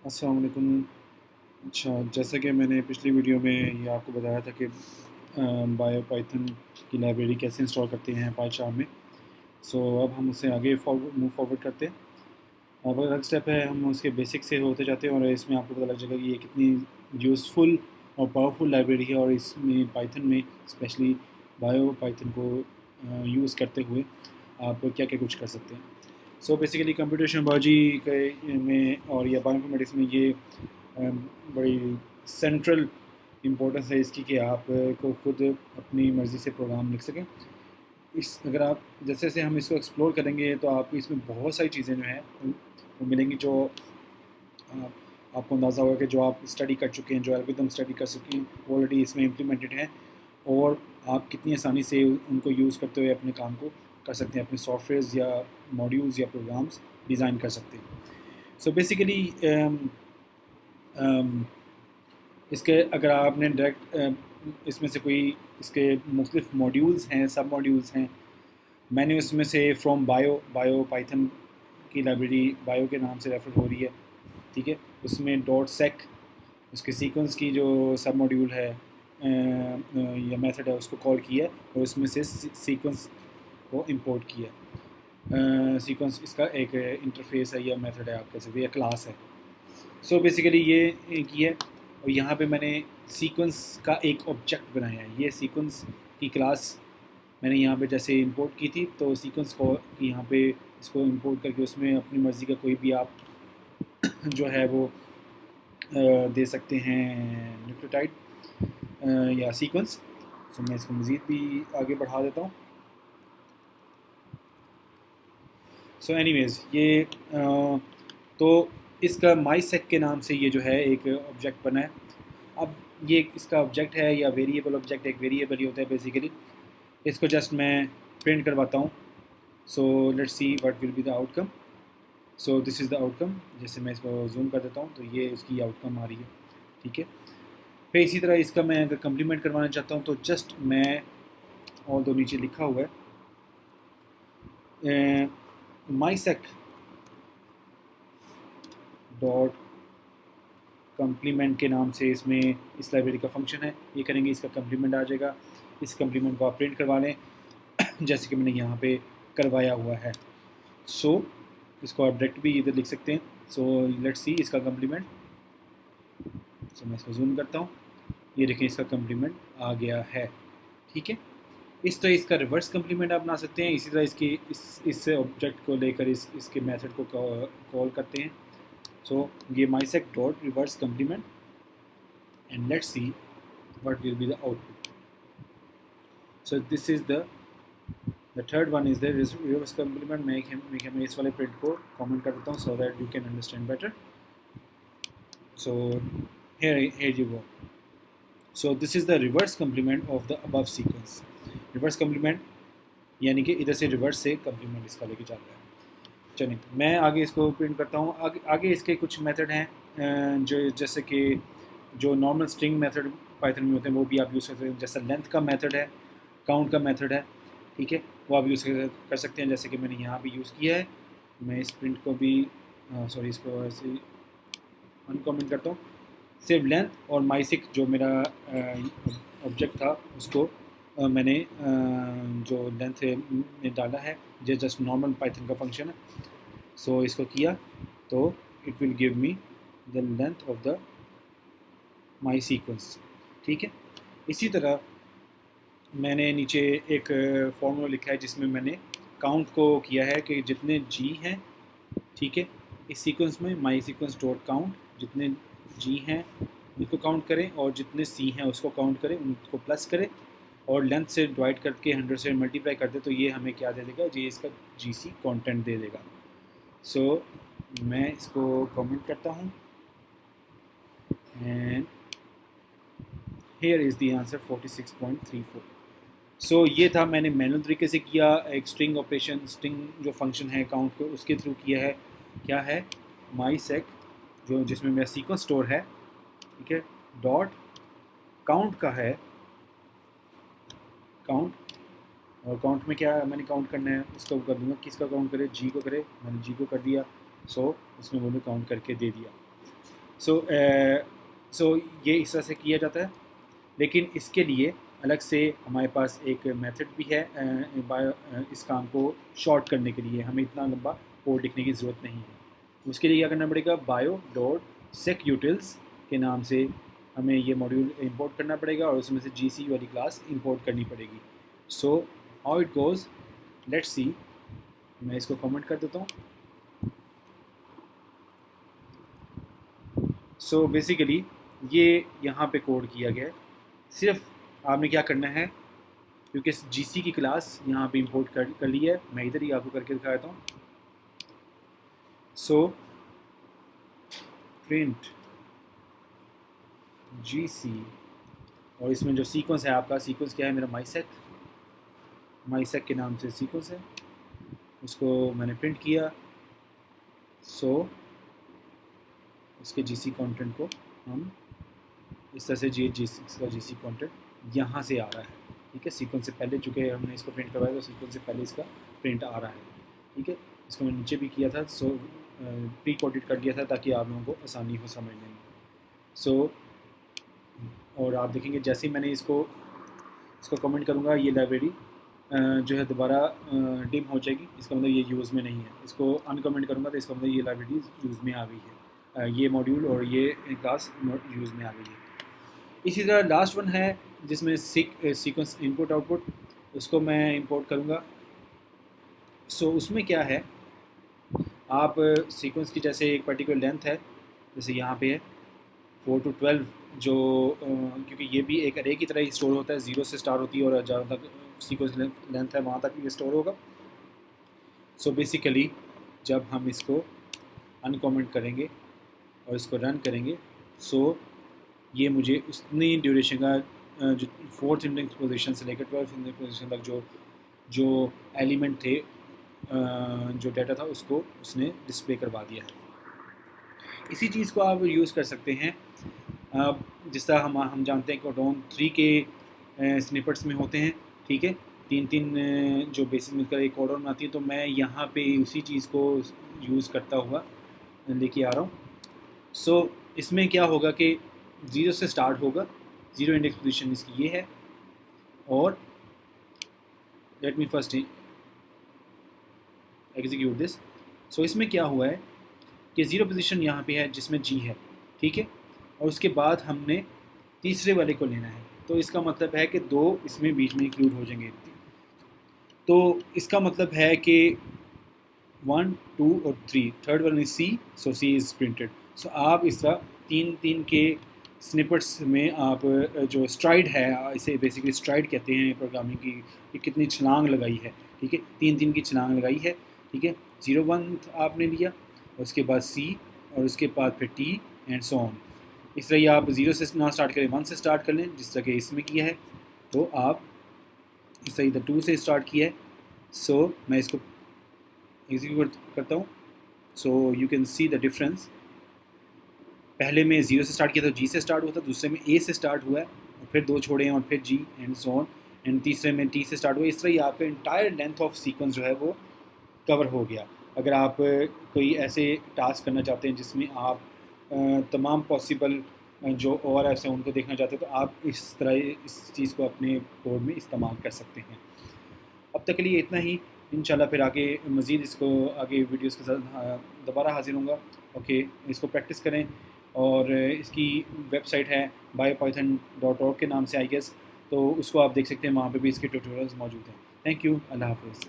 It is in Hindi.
अस्सलाम वालेकुम। अच्छा, जैसा कि मैंने पिछली वीडियो में ये आपको बताया था कि बायो पाइथन की लाइब्रेरी कैसे इंस्टॉल करते हैं पाइचार्म में। सो अब हम उससे आगे मूव फॉरवर्ड करते हैं। अब अगला स्टेप है, हम उसके बेसिक से होते जाते हैं और इसमें आपको पता लग जाएगा कि ये कितनी यूज़फुल और पावरफुल लाइब्रेरी है और इसमें पाइथन में स्पेशली बायो पाइथन को यूज़ करते हुए आप क्या क्या कुछ कर सकते हैं। सो बेसिकली कंप्यूटेशन बायोलॉजी के में और या बायोइन्फॉर्मेटिक्स में ये बड़ी सेंट्रल इम्पोर्टेंस है इसकी कि आप को खुद अपनी मर्ज़ी से प्रोग्राम लिख सकें। इस अगर आप जैसे जैसे हम इसको एक्सप्लोर करेंगे तो आपको इसमें बहुत सारी चीज़ें जो हैं वो मिलेंगी जो आप, आपको अंदाज़ा होगा कि जो आप स्टडी कर चुके हैं, जो एल्गोरिथम स्टडी कर चुके हैं, वो ऑलरेडी इसमें इम्प्लीमेंटेड हैं और आप कितनी आसानी से उनको यूज़ करते हुए अपने काम को कर सकते हैं, अपने सॉफ्टवेयर्स या मॉड्यूल्स या प्रोग्राम्स डिज़ाइन कर सकते हैं। सो बेसिकली इसके अगर आपने डायरेक्ट इसमें से कोई इसके मुख्तलिफ मॉड्यूल्स हैं, सब मॉड्यूल्स हैं। मैंने उसमें से फ्रॉम बायो पाइथन की लाइब्रेरी बायो के नाम से रेफर हो रही है, ठीक है। उसमें डॉट सेक उसके सीक्वेंस की जो सब मॉड्यूल है या मेथड है उसको कॉल किया और उसमें से सीक्वेंस को इंपोर्ट किया। सीक्वेंस इसका एक इंटरफेस है या मेथड है, आप कह सकते हैं, या क्लास है। सो बेसिकली ये एक ही है और यहाँ पे मैंने सीक्वेंस का एक ऑब्जेक्ट बनाया है। ये सीक्वेंस की क्लास मैंने यहाँ पे जैसे इंपोर्ट की थी, तो सीक्वेंस को यहाँ पे इसको इंपोर्ट करके उसमें अपनी मर्ज़ी का कोई भी आप जो है वो दे सकते हैं न्यूक्लियोटाइड या सीक्वेंस। सो मैं इसको मज़ीद भी आगे बढ़ा देता हूँ। सो एनीवेज़ ये तो इसका माईसेक के नाम से ये जो है एक ऑब्जेक्ट बना है। अब ये इसका ऑब्जेक्ट है या वेरिएबल ऑब्जेक्ट, एक वेरिएबल ही होता है बेसिकली। इसको जस्ट मैं प्रिंट करवाता हूँ। So let's see what will be the outcome. So this is the outcome. जैसे मैं इसको जूम कर देता हूँ तो ये इसकी आउटकम आ रही है, ठीक है। फिर इसी तरह इसका मैं अगर कम्प्लीमेंट करवाना चाहता हूँ तो जस्ट मैं और दो नीचे लिखा हुआ है माईसेक डॉट कम्प्लीमेंट के नाम से इसमें इस लाइब्रेरी का फंक्शन है। ये करेंगे, इसका कम्प्लीमेंट आ जाएगा। इस कम्प्लीमेंट को आप प्रिंट करवा लें जैसे कि मैंने यहाँ पे करवाया हुआ है। सो इसको आप डायरेक्ट भी इधर लिख सकते हैं। सो लेट्स सी इसका कम्प्लीमेंट। सो मैं इसको जूम करता हूँ, ये देखें इसका कम्प्लीमेंट आ गया है, ठीक है। इस तरह इसका रिवर्स कम्प्लीमेंट आप बना सकते हैं। इसी तरह इस ऑब्जेक्ट को लेकर इसके मेथड को कॉल करते हैं। सो ये my seq dot reverse complement and let's see what will be the output. So this is the third one is the reverse complement. मैं इस वाले print को comment कर देता हूँ so that you can understand better. So here you go. So this is the reverse complement of the above sequence. Reverse complement यानी कि इधर से रिवर्स से complement इसका लेके जाता है। चलिए मैं आगे इसको प्रिंट करता हूँ। आगे इसके कुछ मेथड हैं जो जैसे कि जो नॉर्मल स्ट्रिंग मेथड पाइथन में होते हैं वो भी आप यूज़ कर सकते हैं। जैसा लेंथ का मेथड है, काउंट का मेथड है, ठीक है, वो आप यूज़ कर सकते हैं, जैसे कि मैंने यहाँ भी यूज़ किया है। मैं इस प्रिंट को भी सॉरी इसको ऐसे अनकमेंट करता हूँ। सिर्फ लेंथ और माईसेक जो मेरा ऑब्जेक्ट था उसको मैंने जो लेंथ में डाला है, ये जस्ट नॉर्मल पाइथन का फंक्शन है। सो इसको किया तो it will give me the length of the my sequence, ठीक है। इसी तरह मैंने नीचे एक फॉर्मूला लिखा है जिसमें मैंने काउंट को किया है कि जितने जी हैं, ठीक है, इस सीक्वेंस में माई सीक्वेंस डॉट काउंट, जितने जी हैं उनको काउंट करें और जितने सी हैं उसको काउंट करें, उनको प्लस करें और लेंथ से डिवाइड करके 100 से मल्टीप्लाई कर दे तो ये हमें क्या दे देगा, ये इसका जी सी कॉन्टेंट दे देगा। सो मैं इसको कमेंट करता हूँ and here is the answer 46.34। सो ये था, मैंने मैनुअल तरीके से किया, एक स्ट्रिंग ऑपरेशन, स्ट्रिंग जो फंक्शन है काउंट को उसके थ्रू किया है। क्या है, माईसेक जो जिसमें मेरा सीक्वेंस स्टोर है, ठीक है, डॉट काउंट का है, काउंट, और काउंट में क्या मैंने काउंट करना है उसको कर दूँगा, किसका काउंट करे, जी को करे, मैंने जी को कर दिया। सो उसमें मैंने काउंट करके दे दिया। सो ये इस तरह से किया जाता है, लेकिन इसके लिए अलग से हमारे पास एक मेथड भी है इस काम को शॉर्ट करने के लिए। हमें इतना लंबा कोड लिखने की ज़रूरत नहीं है। उसके लिए क्या करना पड़ेगा, bio.secutils के नाम से हमें ये मॉड्यूल इंपोर्ट करना पड़ेगा और उसमें से GC वाली क्लास इंपोर्ट करनी पड़ेगी। So how it goes, let's see. मैं इसको कमेंट कर देता हूँ। सो बेसिकली ये यहाँ पे कोड किया गया है। सिर्फ आपने क्या करना है, क्योंकि GC की क्लास यहाँ पे इंपोर्ट कर ली है, मैं इधर ही आपको करके दिखा देता हूँ। सो प्रिंट GC और इसमें जो सीक्वेंस है, आपका सीक्वेंस क्या है, मेरा माईसेक के नाम से सीक्वेंस है, उसको मैंने प्रिंट किया। सो उसके GC कंटेंट को हम इस तरह से इसका GC कंटेंट यहाँ से आ रहा है, ठीक है। सीक्वेंस से पहले, चूँकि हमने इसको प्रिंट करवाया तो सीक्वेंस से पहले इसका प्रिंट आ रहा है, ठीक है। इसको मैं नीचे भी किया था, सो प्री कोडेड कर दिया था ताकि आप लोगों को आसानी हो समझने में। सो और आप देखेंगे जैसे ही मैंने इसको कमेंट करूँगा, ये लाइब्रेरी जो है दोबारा डिम हो जाएगी। इसका मतलब ये यूज़ में नहीं है। इसको अनकमेंट करूँगा तो इसका मतलब ये लाइब्रेरी यूज़ में आ गई है, ये मॉड्यूल और ये क्लास यूज़ में आ गई है। इसी तरह लास्ट वन है जिसमें सीक्वेंस इनपुट आउटपुट, उसको मैं इंपोर्ट करूँगा। सो उसमें क्या है, आप सीक्वेंस की जैसे एक पर्टिकुलर लेंथ है, जैसे यहाँ पे है 4 to 12, जो क्योंकि ये भी एक अरे की तरह ही स्टोर होता है, 0 से स्टार्ट होती है और जहाँ तक सीक्वेंस लेंथ है वहाँ तक ये स्टोर होगा। सो बेसिकली जब हम इसको अनकमेंट करेंगे और इसको रन करेंगे, सो ये मुझे उतनी ड्यूरेशन का जो 4th इंडेक्स पोजीशन से लेकर 12th इंडेक्स पोजीशन तक जो एलिमेंट थे, जो डाटा था, उसको उसने डिस्प्ले करवा दिया है। इसी चीज़ को आप यूज़ कर सकते हैं जिस तरह हम जानते हैं कोडॉन 3 के स्निपेट्स में होते हैं, ठीक है। 3 जो बेसिस मिलकर एक कोडॉन आती है, तो मैं यहाँ पे उसी चीज़ को यूज़ करता हुआ लेके आ रहा हूँ। सो इसमें क्या होगा कि 0 से स्टार्ट होगा, 0 इंडेक्स पोजीशन इसकी ये है, और let me first execute this. So इसमें क्या हुआ है कि 0 पोजीशन यहाँ पे है जिसमें G है, ठीक है, और उसके बाद हमने तीसरे वाले को लेना है, तो इसका मतलब है कि 2 इसमें बीच में इंक्लूड हो जाएंगे। तो इसका मतलब है कि 1, 2 और 3, third one is C, so C is printed. So आप इस तरह 3 के स्निपेट्स में आप जो स्ट्राइड है, इसे बेसिकली स्ट्राइड कहते हैं प्रोग्रामिंग की, ये कितनी छलांग लगाई है, ठीक है, 3 की छलांग लगाई है, ठीक है। 0, 1 आपने लिया, और उसके बाद C, और उसके बाद फिर T एंड सो ऑन। इस तरह आप 0 से ना स्टार्ट करें, 1 से स्टार्ट कर लें, जिस तरह के इसमें किया है, तो आप इस तरह इधर 2 से स्टार्ट किया है। सो मैं इसको एग्जीक्यूट करता हूँ। So you can see the difference. पहले में 0 से स्टार्ट किया तो G से स्टार्ट हुआ था, दूसरे में A से स्टार्ट हुआ है, और फिर 2 छोड़े हैं और फिर G and so on, and तीसरे में T से स्टार्ट हुआ। इस तरह ही आपका इंटायर लेंथ ऑफ सीक्वेंस जो है वो कवर हो गया। अगर आप कोई ऐसे टास्क करना चाहते हैं जिसमें आप तमाम पॉसिबल जो ORFs हैं उनको देखना चाहते हैं, तो आप इस तरह इस चीज़ को अपने कोड में इस्तेमाल कर सकते हैं। अब तक के लिए इतना ही। इंशाल्लाह फिर आगे मज़ीद इसको आगे वीडियोस के साथ दोबारा हाजिर होऊंगा। ओके, इसको प्रैक्टिस करें, और इसकी वेबसाइट है biopython.org के नाम से, आई गेस, तो उसको आप देख सकते हैं, वहाँ पे भी इसके ट्यूटोरियल्स मौजूद हैं। थैंक यू, अल्लाह हाफ़िज़।